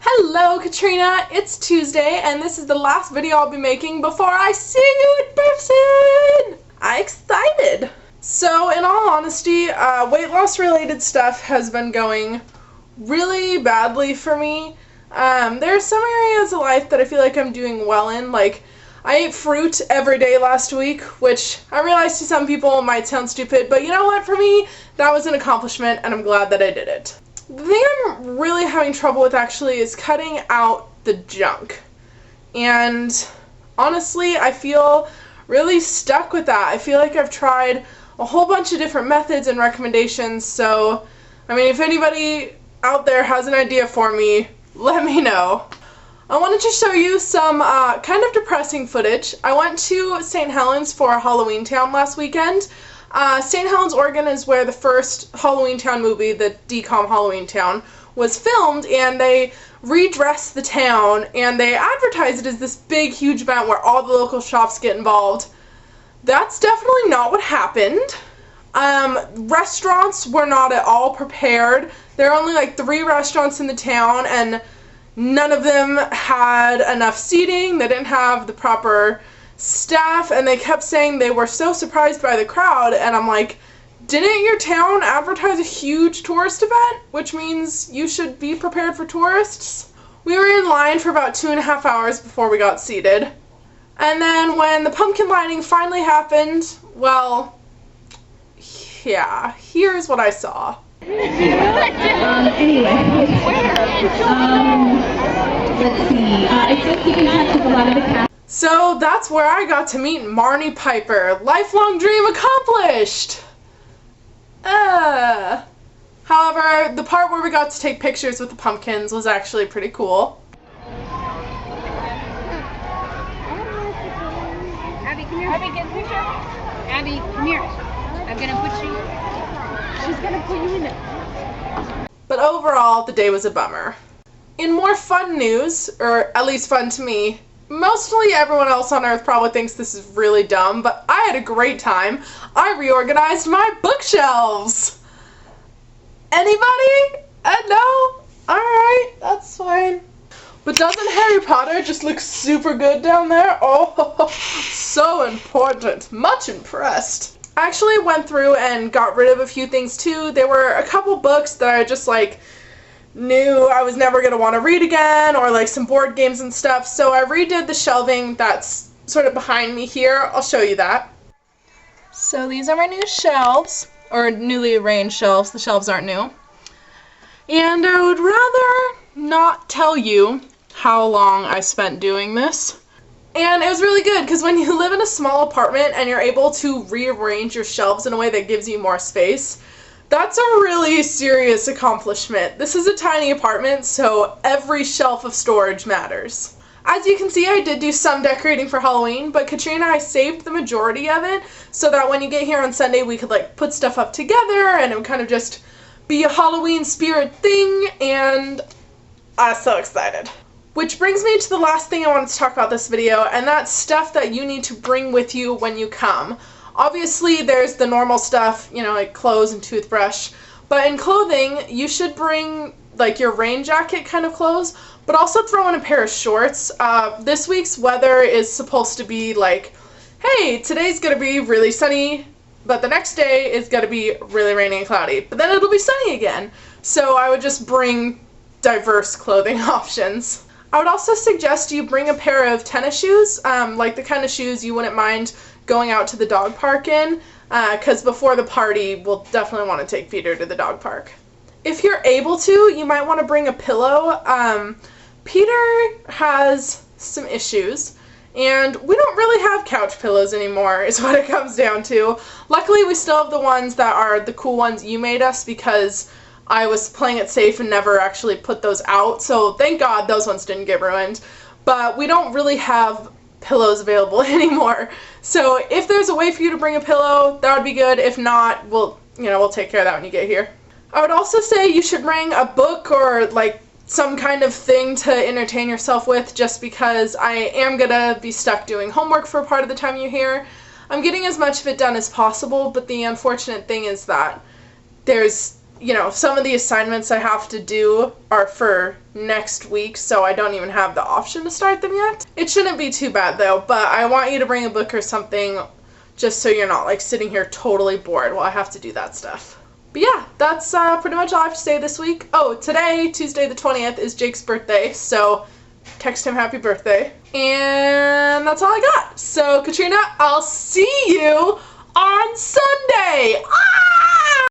Hello, Katrina! It's Tuesday, and this is the last video I'll be making before I see you in person! I'm excited! So, in all honesty, weight loss related stuff has been going really badly for me. There are some areas of life that I feel like I'm doing well in, like I ate fruit every day last week, which I realize to some people might sound stupid, but you know what, for me, that was an accomplishment, and I'm glad that I did it. The thing I'm really having trouble with actually is cutting out the junk. And honestly, I feel really stuck with that. I feel like I've tried a whole bunch of different methods and recommendations, so I mean, if anybody out there has an idea for me, let me know. I wanted to show you some kind of depressing footage. I went to St. Helens for Halloween Town last weekend. St. Helens, Oregon is where the first Halloween Town movie, the DCOM Halloween Town, was filmed, and they redressed the town, and they advertise it as this big, huge event where all the local shops get involved. That's definitely not what happened. Restaurants were not at all prepared. There are only like 3 restaurants in the town, and none of them had enough seating. They didn't have the proper staff, and they kept saying they were so surprised by the crowd, and I'm like, didn't your town advertise a huge tourist event? Which means you should be prepared for tourists. We were in line for about 2.5 hours before we got seated. And then when the pumpkin lighting finally happened, well, yeah, here's what I saw. Anyway, let's see. I think you can touch with a lot of the cast. So that's where I got to meet Marnie Piper. Lifelong dream accomplished! However, the part where we got to take pictures with the pumpkins was actually pretty cool. Abby, come here. Abby, get a picture. Abby, come here. I'm gonna put you. She's gonna put you in there. But overall, the day was a bummer. In more fun news, or at least fun to me, mostly everyone else on earth probably thinks this is really dumb, but I had a great time. I reorganized my bookshelves. Anybody? No? Alright, that's fine. But doesn't Harry Potter just look super good down there? Oh, so important. Much impressed. I actually went through and got rid of a few things too. There were a couple books that I just knew I was never going to want to read again, or like some board games and stuff, so I redid the shelving that's sort of behind me here. I'll show you that. So these are my new shelves, or newly arranged shelves. The shelves aren't new. And I would rather not tell you how long I spent doing this. And it was really good, because when you live in a small apartment and you're able to rearrange your shelves in a way that gives you more space, that's a really serious accomplishment. This is a tiny apartment, so every shelf of storage matters. As you can see, I did do some decorating for Halloween, but Katrina and I saved the majority of it so that when you get here on Sunday, we could put stuff up together, and it would kind of just be a Halloween spirit thing, and I'm so excited. Which brings me to the last thing I wanted to talk about this video, and that's stuff that you need to bring with you when you come. Obviously, there's the normal stuff, like clothes and toothbrush, but in clothing, you should bring your rain jacket kind of clothes, but also throw in a pair of shorts. This week's weather is supposed to be hey, today's gonna be really sunny, but the next day is gonna be really rainy and cloudy, but then it'll be sunny again. So I would just bring diverse clothing options. I would also suggest you bring a pair of tennis shoes, like the kind of shoes you wouldn't mind going out to the dog park in, because before the party, we'll definitely want to take Peter to the dog park. If you're able to, you might want to bring a pillow. Peter has some issues, and we don't really have couch pillows anymore, is what it comes down to. Luckily, we still have the ones that are the cool ones you made us, because I was playing it safe and never actually put those out, so thank God those ones didn't get ruined. But we don't really have pillows available anymore. So if there's a way for you to bring a pillow, that would be good. If not, we'll take care of that when you get here. I would also say you should bring a book or some kind of thing to entertain yourself with, just because I am gonna be stuck doing homework for part of the time you're here. I'm getting as much of it done as possible, but the unfortunate thing is that there's you know, some of the assignments I have to do are for next week, so I don't even have the option to start them yet. It shouldn't be too bad though, but I want you to bring a book or something just so you're not like sitting here totally bored while I have to do that stuff. But yeah, that's pretty much all I have to say this week. Oh, today, Tuesday the 20th, is Jake's birthday, so text him happy birthday. And that's all I got. So Katrina, I'll see you on Sunday. Ah!